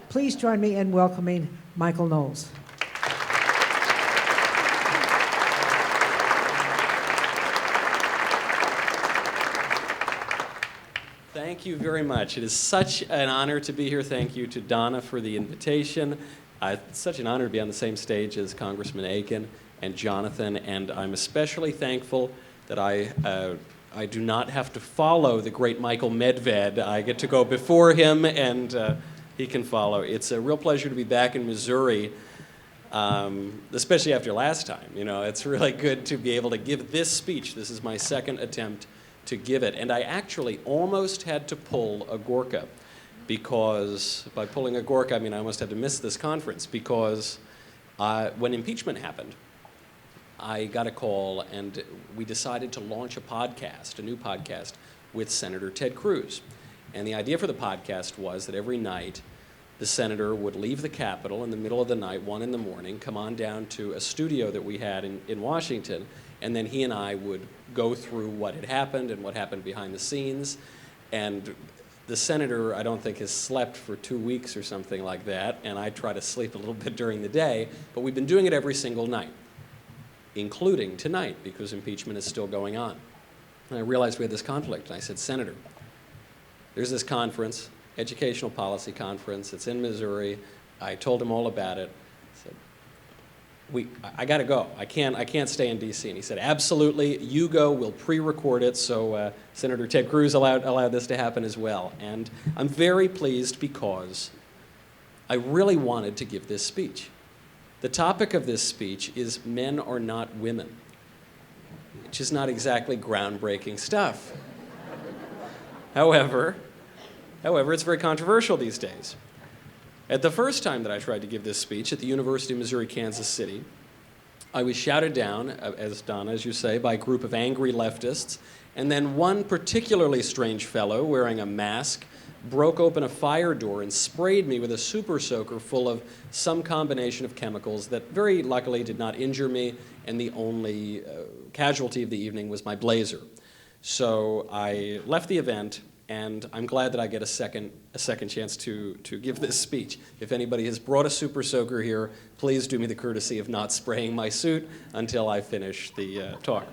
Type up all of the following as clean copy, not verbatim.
Please join me in welcoming Michael Knowles. Thank you very much. It is such an honor to be here. Thank you to Donna for the invitation. It's such an honor to be on the same stage as Congressman Aiken and Jonathan, and I'm especially thankful that I do not have to follow the great Michael Medved. I get to go before him, and he can follow. It's a real pleasure to be back in Missouri, especially after last time. You know, it's really good to be able to give this speech. This is my second attempt to give it, and I actually almost had to pull a Gorka, because by pulling a Gorka, I mean I almost had to miss this conference, because when impeachment happened, I got a call and we decided to launch a podcast, a new podcast, with Senator Ted Cruz. And the idea for the podcast was that every night the senator would leave the Capitol in the middle of the night, 1 in the morning, come on down to a studio that we had in Washington, and then he and I would go through what had happened and what happened behind the scenes. And the senator, I don't think, has slept for 2 weeks or something like that, and I try to sleep a little bit during the day, but we've been doing it every single night, including tonight, because impeachment is still going on. And I realized we had this conflict, and I said, Senator, there's this conference, educational policy conference, it's in Missouri. I told him all about it. I said, I gotta go. I can't stay in DC. And he said, absolutely, you go, we'll pre-record it. So Senator Ted Cruz allowed this to happen as well. And I'm very pleased because I really wanted to give this speech. The topic of this speech is men are not women, which is not exactly groundbreaking stuff. However, it's very controversial these days. At the first time that I tried to give this speech at the University of Missouri, Kansas City, I was shouted down, as Donna, as you say, by a group of angry leftists, and then one particularly strange fellow wearing a mask broke open a fire door and sprayed me with a super soaker full of some combination of chemicals that very luckily did not injure me, and the only casualty of the evening was my blazer. So I left the event, and I'm glad that I get a second chance to give this speech. If anybody has brought a super soaker here, please do me the courtesy of not spraying my suit until I finish the talk.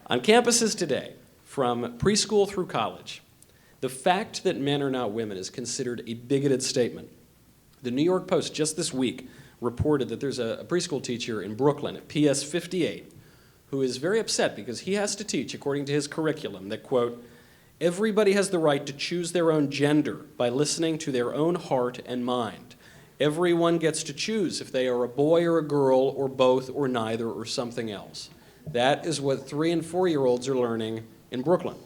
On campuses today, from preschool through college, the fact that men are not women is considered a bigoted statement. The New York Post just this week reported that there's a preschool teacher in Brooklyn at PS 58 who is very upset because he has to teach, according to his curriculum, that, quote, everybody has the right to choose their own gender by listening to their own heart and mind. Everyone gets to choose if they are a boy or a girl or both or neither or something else. That is what 3- and 4-year-olds are learning in Brooklyn.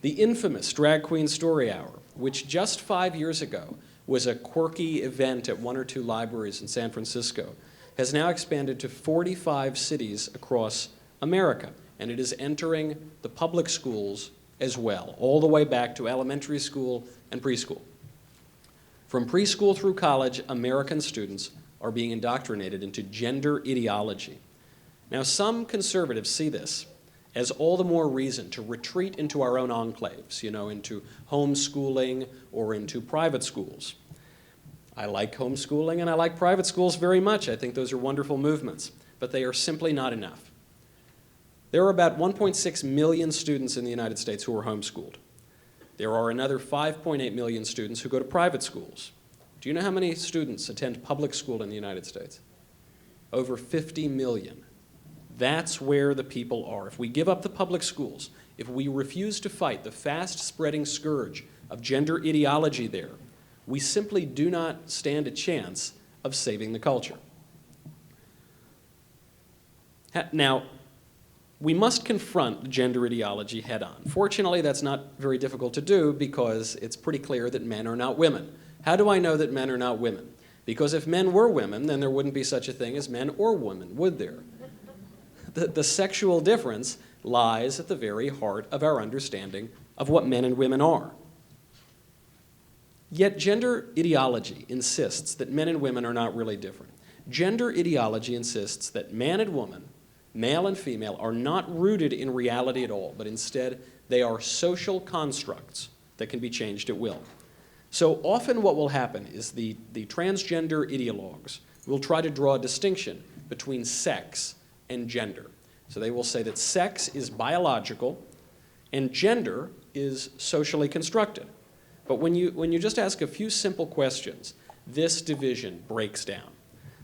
The infamous Drag Queen Story Hour, which just 5 years ago was a quirky event at 1 or 2 libraries in San Francisco, has now expanded to 45 cities across America, and it is entering the public schools as well, all the way back to elementary school and preschool. From preschool through college, American students are being indoctrinated into gender ideology. Now, some conservatives see this as all the more reason to retreat into our own enclaves, into homeschooling or into private schools. I like homeschooling and I like private schools very much. I think those are wonderful movements, but they are simply not enough. There are about 1.6 million students in the United States who are homeschooled. There are another 5.8 million students who go to private schools. Do you know how many students attend public school in the United States? Over 50 million. That's where the people are. If we give up the public schools, if we refuse to fight the fast-spreading scourge of gender ideology there, we simply do not stand a chance of saving the culture. Now, we must confront gender ideology head-on. Fortunately, that's not very difficult to do because it's pretty clear that men are not women. How do I know that men are not women? Because if men were women, then there wouldn't be such a thing as men or women, would there? The sexual difference lies at the very heart of our understanding of what men and women are. Yet gender ideology insists that men and women are not really different. Gender ideology insists that man and woman, male and female, are not rooted in reality at all, but instead they are social constructs that can be changed at will. So often what will happen is the transgender ideologues will try to draw a distinction between sex and gender. So they will say that sex is biological and gender is socially constructed. But when you just ask a few simple questions, this division breaks down.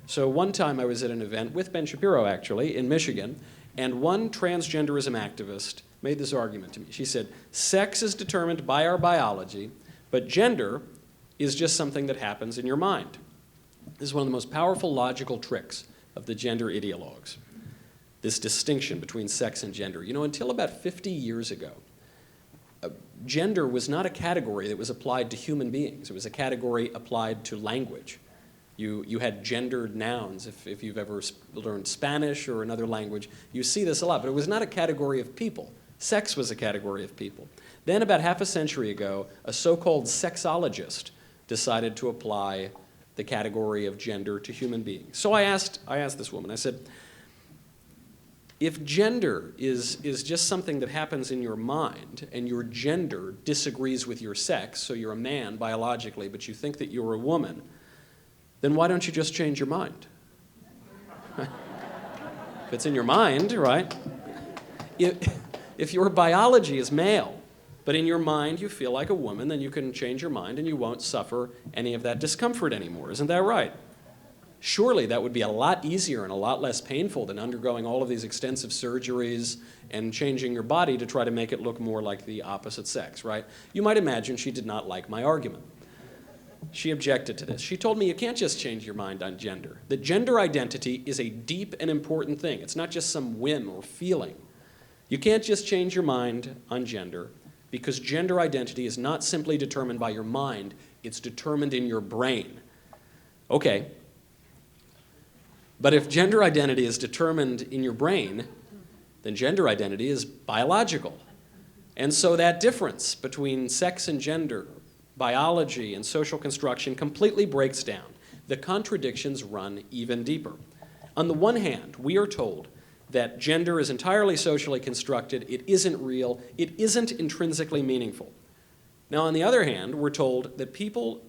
So one time I was at an event with Ben Shapiro, actually, in Michigan, and one transgenderism activist made this argument to me. She said, sex is determined by our biology, but gender is just something that happens in your mind. This is one of the most powerful logical tricks of the gender ideologues, this distinction between sex and gender. You know, until about 50 years ago, gender was not a category that was applied to human beings. It was a category applied to language. You had gendered nouns. If you've ever learned Spanish or another language, you see this a lot, but it was not a category of people. Sex was a category of people. Then about half a century ago, a so-called sexologist decided to apply the category of gender to human beings. So I asked this woman, I said, if gender is just something that happens in your mind and your gender disagrees with your sex, so you're a man biologically, but you think that you're a woman, then why don't you just change your mind? If it's in your mind, right? If your biology is male, but in your mind you feel like a woman, then you can change your mind and you won't suffer any of that discomfort anymore. Isn't that right? Surely that would be a lot easier and a lot less painful than undergoing all of these extensive surgeries and changing your body to try to make it look more like the opposite sex, right? You might imagine she did not like my argument. She objected to this. She told me you can't just change your mind on gender. That gender identity is a deep and important thing. It's not just some whim or feeling. You can't just change your mind on gender because gender identity is not simply determined by your mind, it's determined in your brain. Okay. But if gender identity is determined in your brain, then gender identity is biological. And so that difference between sex and gender, biology and social construction completely breaks down. The contradictions run even deeper. On the one hand, we are told that gender is entirely socially constructed, it isn't real, it isn't intrinsically meaningful. Now, on the other hand, we're told that people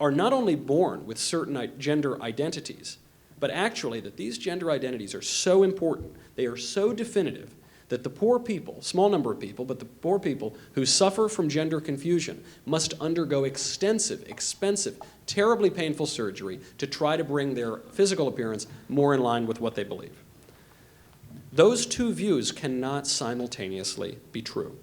are not only born with certain gender identities, but actually that these gender identities are so important, they are so definitive, that the poor people, small number of people, but the poor people who suffer from gender confusion must undergo extensive, expensive, terribly painful surgery to try to bring their physical appearance more in line with what they believe. Those two views cannot simultaneously be true.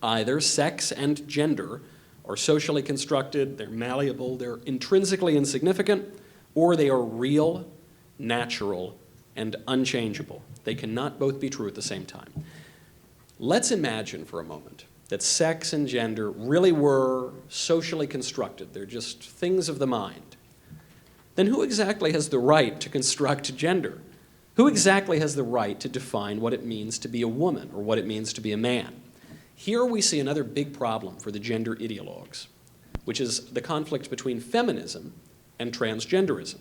Either sex and gender are socially constructed, they're malleable, they're intrinsically insignificant, or they are real, natural, and unchangeable. They cannot both be true at the same time. Let's imagine for a moment that sex and gender really were socially constructed. They're just things of the mind. Then who exactly has the right to construct gender? Who exactly has the right to define what it means to be a woman or what it means to be a man? Here we see another big problem for the gender ideologues, which is the conflict between feminism and transgenderism.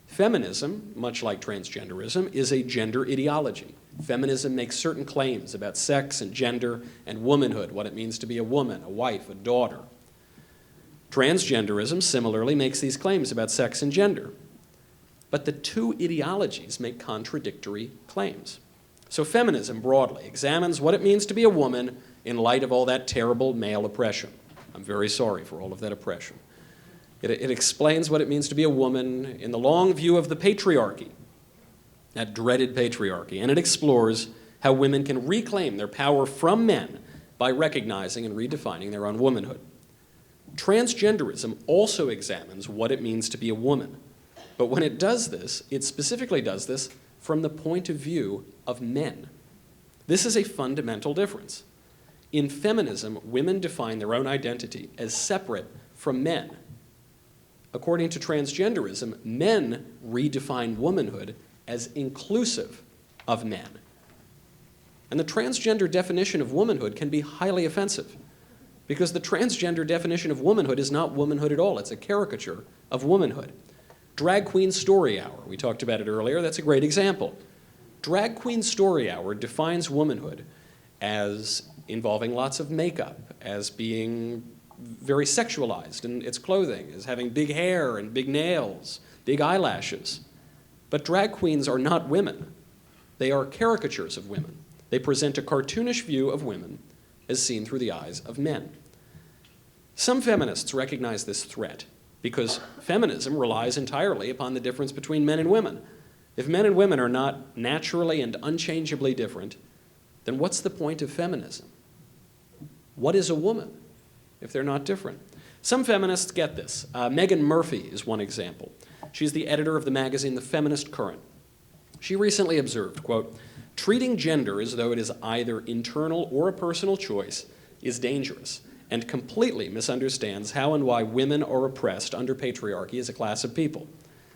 Feminism, much like transgenderism, is a gender ideology. Feminism makes certain claims about sex and gender and womanhood, what it means to be a woman, a wife, a daughter. Transgenderism similarly makes these claims about sex and gender. But the two ideologies make contradictory claims. So feminism, broadly, examines what it means to be a woman in light of all that terrible male oppression. I'm very sorry for all of that oppression. It explains what it means to be a woman in the long view of the patriarchy, that dreaded patriarchy, and it explores how women can reclaim their power from men by recognizing and redefining their own womanhood. Transgenderism also examines what it means to be a woman, but when it does this, it specifically does this from the point of view of men. This is a fundamental difference. In feminism, women define their own identity as separate from men. According to transgenderism, men redefine womanhood as inclusive of men. And the transgender definition of womanhood can be highly offensive because the transgender definition of womanhood is not womanhood at all. It's a caricature of womanhood. Drag Queen Story Hour, we talked about it earlier, that's a great example. Drag Queen Story Hour defines womanhood as involving lots of makeup, as being very sexualized in its clothing, as having big hair and big nails, big eyelashes. But drag queens are not women. They are caricatures of women. They present a cartoonish view of women as seen through the eyes of men. Some feminists recognize this threat because feminism relies entirely upon the difference between men and women. If men and women are not naturally and unchangeably different, then what's the point of feminism? What is a woman if they're not different? Some feminists get this. Megan Murphy is one example. She's the editor of the magazine The Feminist Current. She recently observed, quote, "Treating gender as though it is either internal or a personal choice is dangerous and completely misunderstands how and why women are oppressed under patriarchy as a class of people.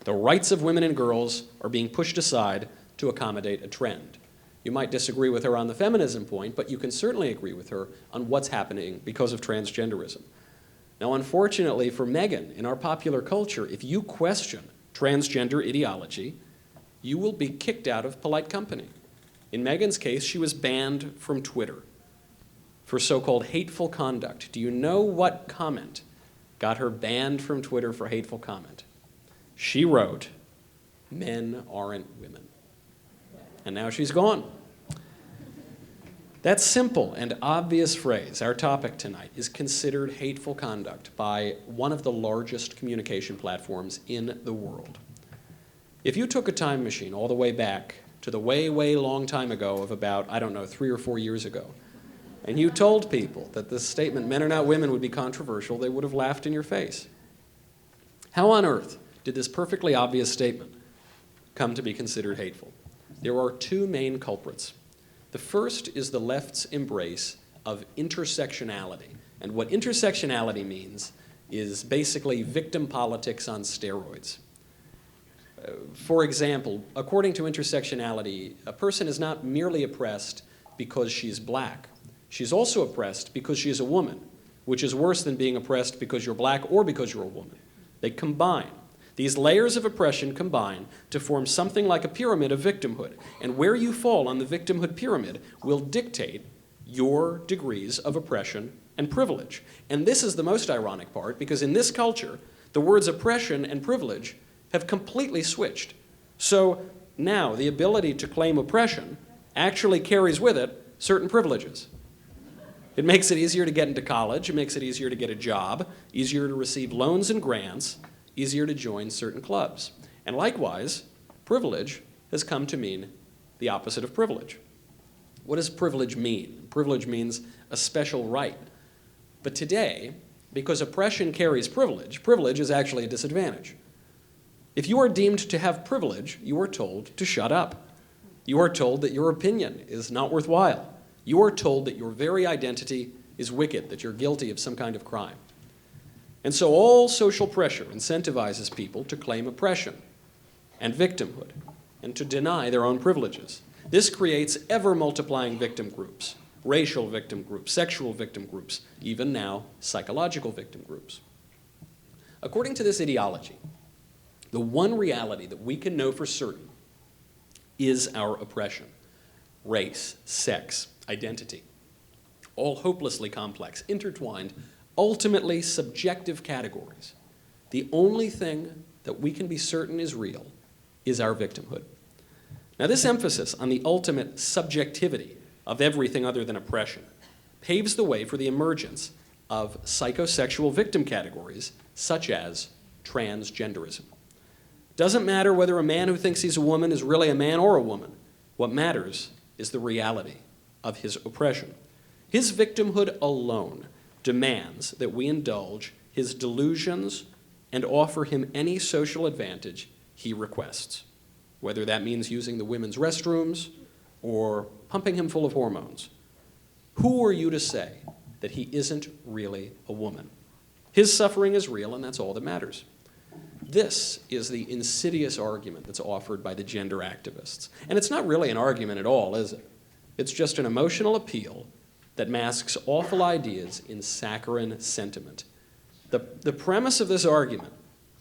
The rights of women and girls are being pushed aside to accommodate a trend." You might disagree with her on the feminism point, but you can certainly agree with her on what's happening because of transgenderism. Now, unfortunately for Megan, in our popular culture, if you question transgender ideology, you will be kicked out of polite company. In Megan's case, she was banned from Twitter for so-called hateful conduct. Do you know what comment got her banned from Twitter for hateful comment? She wrote, "Men aren't women." And now she's gone. That simple and obvious phrase, our topic tonight, is considered hateful conduct by one of the largest communication platforms in the world. If you took a time machine all the way back to the way, way long time ago of about, 3 or 4 years ago, and you told people that this statement, "men are not women," would be controversial, they would have laughed in your face. How on earth did this perfectly obvious statement come to be considered hateful? There are two main culprits. The first is the left's embrace of intersectionality. And what intersectionality means is basically victim politics on steroids. For example, according to intersectionality, a person is not merely oppressed because she's black. She's also oppressed because she is a woman, which is worse than being oppressed because you're black or because you're a woman. They combine. These layers of oppression combine to form something like a pyramid of victimhood. And where you fall on the victimhood pyramid will dictate your degrees of oppression and privilege. And this is the most ironic part, because in this culture, the words oppression and privilege have completely switched. So now the ability to claim oppression actually carries with it certain privileges. It makes it easier to get into college, it makes it easier to get a job, easier to receive loans and grants, easier to join certain clubs. And likewise, privilege has come to mean the opposite of privilege. What does privilege mean? Privilege means a special right. But today, because oppression carries privilege, privilege is actually a disadvantage. If you are deemed to have privilege, you are told to shut up. You are told that your opinion is not worthwhile. You are told that your very identity is wicked, that you're guilty of some kind of crime. And so all social pressure incentivizes people to claim oppression and victimhood and to deny their own privileges. This creates ever-multiplying victim groups, racial victim groups, sexual victim groups, even now psychological victim groups. According to this ideology, the one reality that we can know for certain is our oppression. Race, sex, identity, all hopelessly complex, intertwined, ultimately subjective categories. The only thing that we can be certain is real is our victimhood. Now, this emphasis on the ultimate subjectivity of everything other than oppression paves the way for the emergence of psychosexual victim categories such as transgenderism. Doesn't matter whether a man who thinks he's a woman is really a man or a woman. What matters is the reality of his oppression. His victimhood alone demands that we indulge his delusions and offer him any social advantage he requests, whether that means using the women's restrooms or pumping him full of hormones. Who are you to say that he isn't really a woman? His suffering is real, and that's all that matters. This is the insidious argument that's offered by the gender activists. And it's not really an argument at all, is it? It's just an emotional appeal that masks awful ideas in saccharine sentiment. The premise of this argument,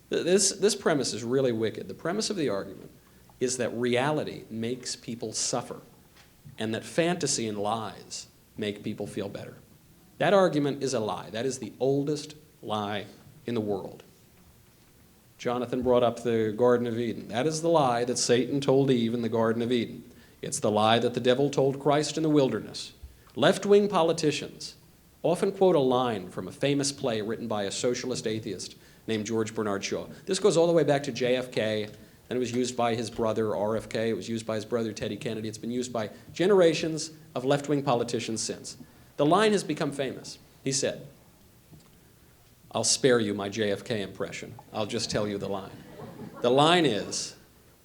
this premise is really wicked. The premise of the argument is that reality makes people suffer and that fantasy and lies make people feel better. That argument is a lie. That is the oldest lie in the world. Jonathan brought up the Garden of Eden. That is the lie that Satan told Eve in the Garden of Eden. It's the lie that the devil told Christ in the wilderness. Left-wing politicians often quote a line from a famous play written by a socialist atheist named George Bernard Shaw. This goes all the way back to JFK, and it was used by his brother RFK. It was used by his brother Teddy Kennedy. It's been used by generations of left-wing politicians since. The line has become famous. He said, I'll spare you my JFK impression. I'll just tell you the line. The line is,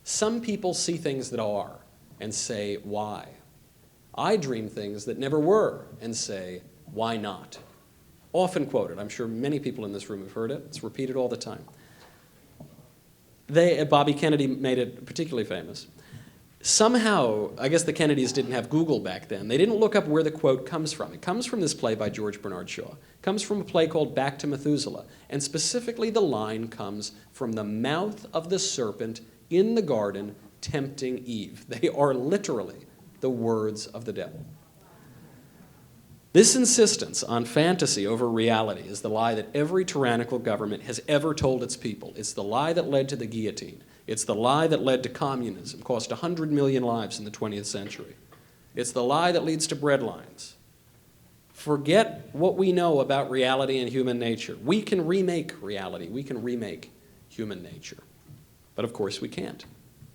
some people see things that are and say, why? I dream things that never were and say, why not? Often quoted. I'm sure many people in this room have heard it. It's repeated all the time. Bobby Kennedy made it particularly famous. Somehow, I guess the Kennedys didn't have Google back then. They didn't look up where the quote comes from. It comes from this play by George Bernard Shaw. It comes from a play called Back to Methuselah. And specifically, the line comes from the mouth of the serpent in the garden tempting Eve. They are literally the words of the devil. This insistence on fantasy over reality is the lie that every tyrannical government has ever told its people. It's the lie that led to the guillotine. It's the lie that led to communism, cost 100 million lives in the 20th century. It's the lie that leads to breadlines. Forget what we know about reality and human nature. We can remake reality. We can remake human nature. But of course we can't.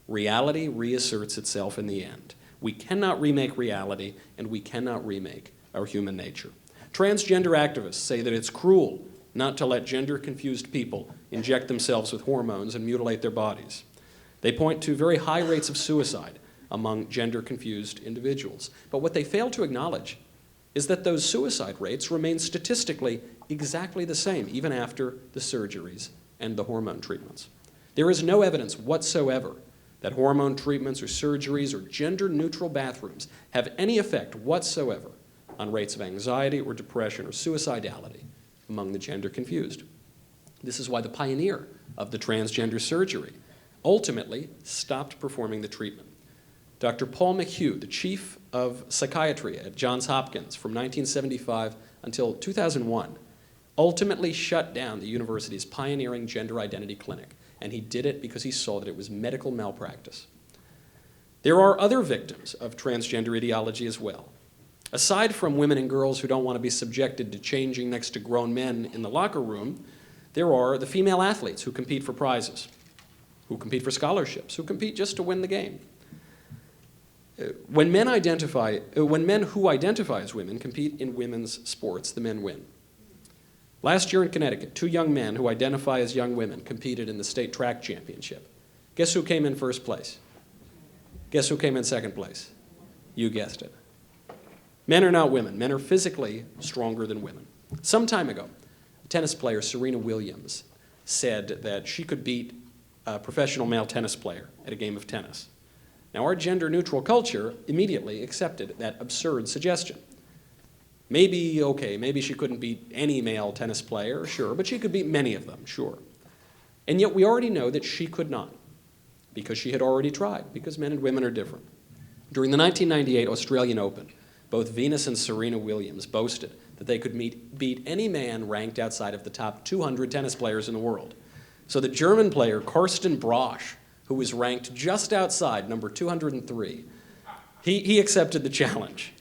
Reality reasserts itself in the end. We cannot remake reality, and we cannot remake our human nature. Transgender activists say that it's cruel not to let gender-confused people inject themselves with hormones and mutilate their bodies. They point to very high rates of suicide among gender-confused individuals. But what they fail to acknowledge is that those suicide rates remain statistically exactly the same, even after the surgeries and the hormone treatments. There is no evidence whatsoever that hormone treatments or surgeries or gender-neutral bathrooms have any effect whatsoever on rates of anxiety or depression or suicidality among the gender-confused. This is why the pioneer of the transgender surgery ultimately stopped performing the treatment. Dr. Paul McHugh, the chief of psychiatry at Johns Hopkins from 1975 until 2001, ultimately shut down the university's pioneering gender identity clinic, and he did it because he saw that it was medical malpractice. There are other victims of transgender ideology as well. Aside from women and girls who don't want to be subjected to changing next to grown men in the locker room, there are the female athletes who compete for prizes, who compete for scholarships, who compete just to win the game. When men who identify as women compete in women's sports, the men win. Last year in Connecticut, 2 young men who identify as young women competed in the state track championship. Guess who came in first place? Guess who came in second place? You guessed it. Men are not women. Men are physically stronger than women. Some time ago, tennis player Serena Williams said that she could beat a professional male tennis player at a game of tennis. Now, our gender-neutral culture immediately accepted that absurd suggestion. Maybe she couldn't beat any male tennis player, sure, but she could beat many of them, sure. And yet we already know that she could not, because she had already tried, because men and women are different. During the 1998 Australian Open, both Venus and Serena Williams boasted that they could beat any man ranked outside of the top 200 tennis players in the world. So the German player Karsten Brosch, who was ranked just outside number 203, he accepted the challenge.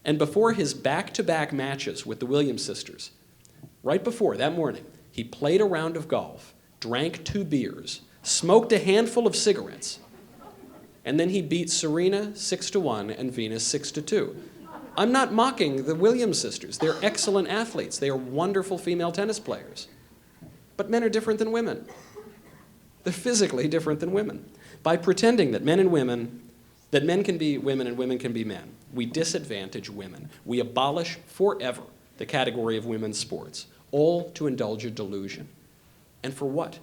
And before his back-to-back matches with the Williams sisters, right before that morning, he played a round of golf, drank 2 beers, smoked a handful of cigarettes, and then he beat Serena 6-1 and Venus 6-2. I'm not mocking the Williams sisters. They're excellent athletes. They are wonderful female tennis players. But men are different than women. They're physically different than women. By pretending that men can be women and women can be men, we disadvantage women. We abolish forever the category of women's sports, all to indulge a delusion. And for what?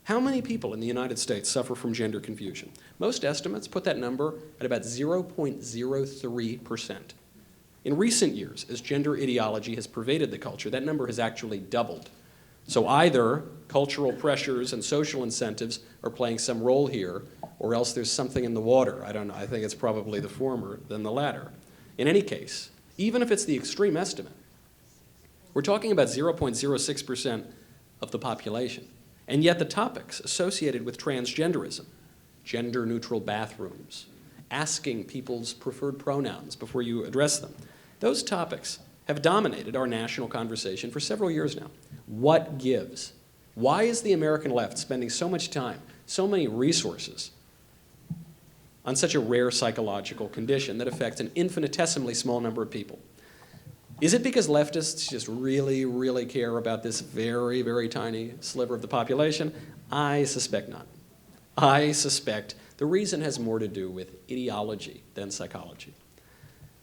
How many people in the United States suffer from gender confusion? Most estimates put that number at about 0.03%. In recent years, as gender ideology has pervaded the culture, that number has actually doubled. So either cultural pressures and social incentives are playing some role here, or else there's something in the water. I don't know. I think it's probably the former than the latter. In any case, even if it's the extreme estimate, We're talking about 0.06% of the population. And yet the topics associated with transgenderism, gender-neutral bathrooms, asking people's preferred pronouns before you address them, those topics have dominated our national conversation for several years now. What gives? Why is the American left spending so much time, so many resources on such a rare psychological condition that affects an infinitesimally small number of people? Is it because leftists just really, really care about this very, very tiny sliver of the population? I suspect not. I suspect the reason has more to do with ideology than psychology.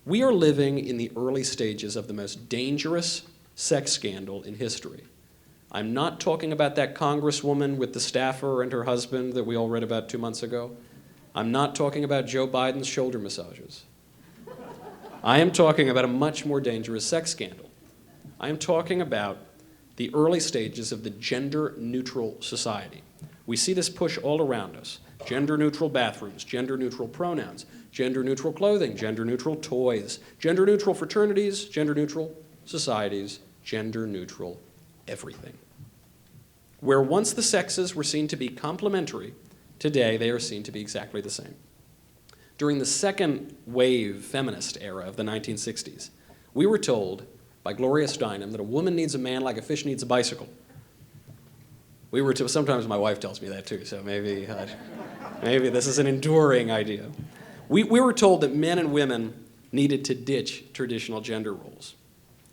We are living in the early stages of the most dangerous sex scandal in history. I'm not talking about that congresswoman with the staffer and her husband that we all read about 2 months ago. I'm not talking about Joe Biden's shoulder massages. I am talking about a much more dangerous sex scandal. I am talking about the early stages of the gender-neutral society. We see this push all around us. Gender-neutral bathrooms, gender-neutral pronouns, gender-neutral clothing, gender-neutral toys, gender-neutral fraternities, gender-neutral societies, gender-neutral everything. Where once the sexes were seen to be complementary, today they are seen to be exactly the same. During the second wave feminist era of the 1960s, we were told by Gloria Steinem that a woman needs a man like a fish needs a bicycle. We were told, sometimes my wife tells me that too, so maybe this is an enduring idea. We were told that men and women needed to ditch traditional gender roles.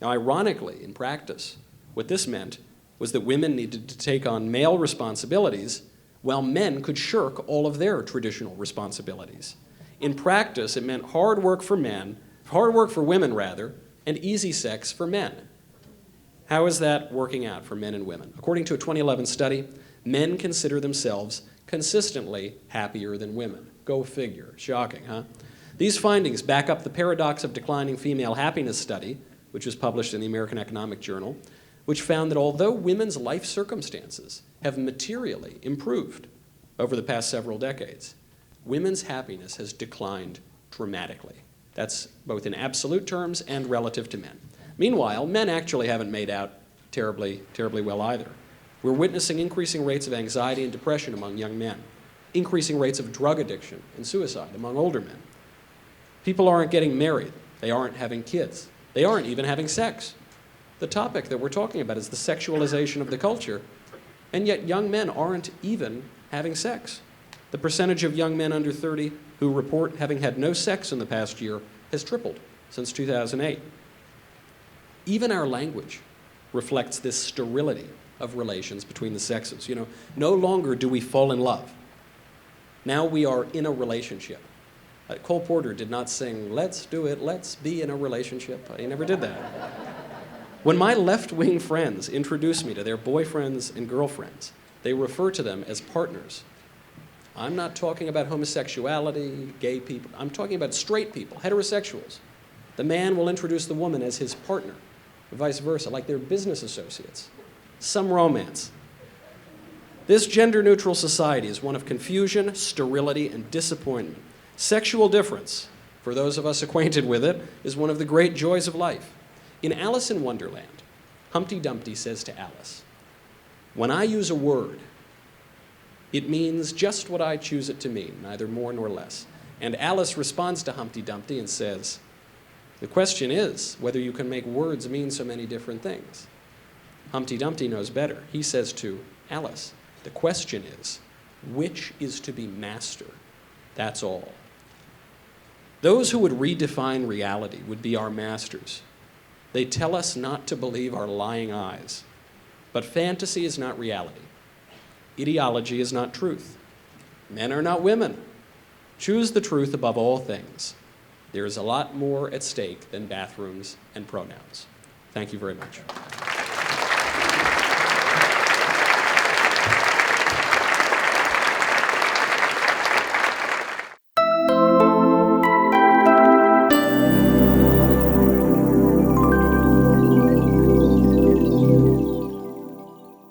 Now, ironically, in practice, what this meant was that women needed to take on male responsibilities while men could shirk all of their traditional responsibilities. In practice, it meant hard work for women rather, and easy sex for men. How is that working out for men and women? According to a 2011 study, men consider themselves consistently happier than women. Go figure. Shocking, huh? These findings back up the paradox of declining female happiness study, which was published in the American Economic Journal, which found that although women's life circumstances have materially improved over the past several decades, women's happiness has declined dramatically. That's both in absolute terms and relative to men. Meanwhile, men actually haven't made out terribly well either. We're witnessing increasing rates of anxiety and depression among young men, increasing rates of drug addiction and suicide among older men. People aren't getting married. They aren't having kids. They aren't even having sex. The topic that we're talking about is the sexualization of the culture, and yet young men aren't even having sex. The percentage of young men under 30 who report having had no sex in the past year has tripled since 2008. Even our language reflects this sterility of relations between the sexes. You know, no longer do we fall in love. Now we are in a relationship. Cole Porter did not sing, "Let's do it, let's be in a relationship." He never did that. When my left-wing friends introduce me to their boyfriends and girlfriends, they refer to them as partners. I'm not talking about homosexuality, gay people. I'm talking about straight people, heterosexuals. The man will introduce the woman as his partner, vice versa, like they're business associates. Some romance. This gender-neutral society is one of confusion, sterility, and disappointment. Sexual difference, for those of us acquainted with it, is one of the great joys of life. In Alice in Wonderland, Humpty Dumpty says to Alice, "When I use a word, it means just what I choose it to mean, neither more nor less." And Alice responds to Humpty Dumpty and says, "The question is whether you can make words mean so many different things." Humpty Dumpty knows better. He says to Alice, "The question is, which is to be master? That's all." Those who would redefine reality would be our masters. They tell us not to believe our lying eyes. But fantasy is not reality. Ideology is not truth. Men are not women. Choose the truth above all things. There is a lot more at stake than bathrooms and pronouns. Thank you very much.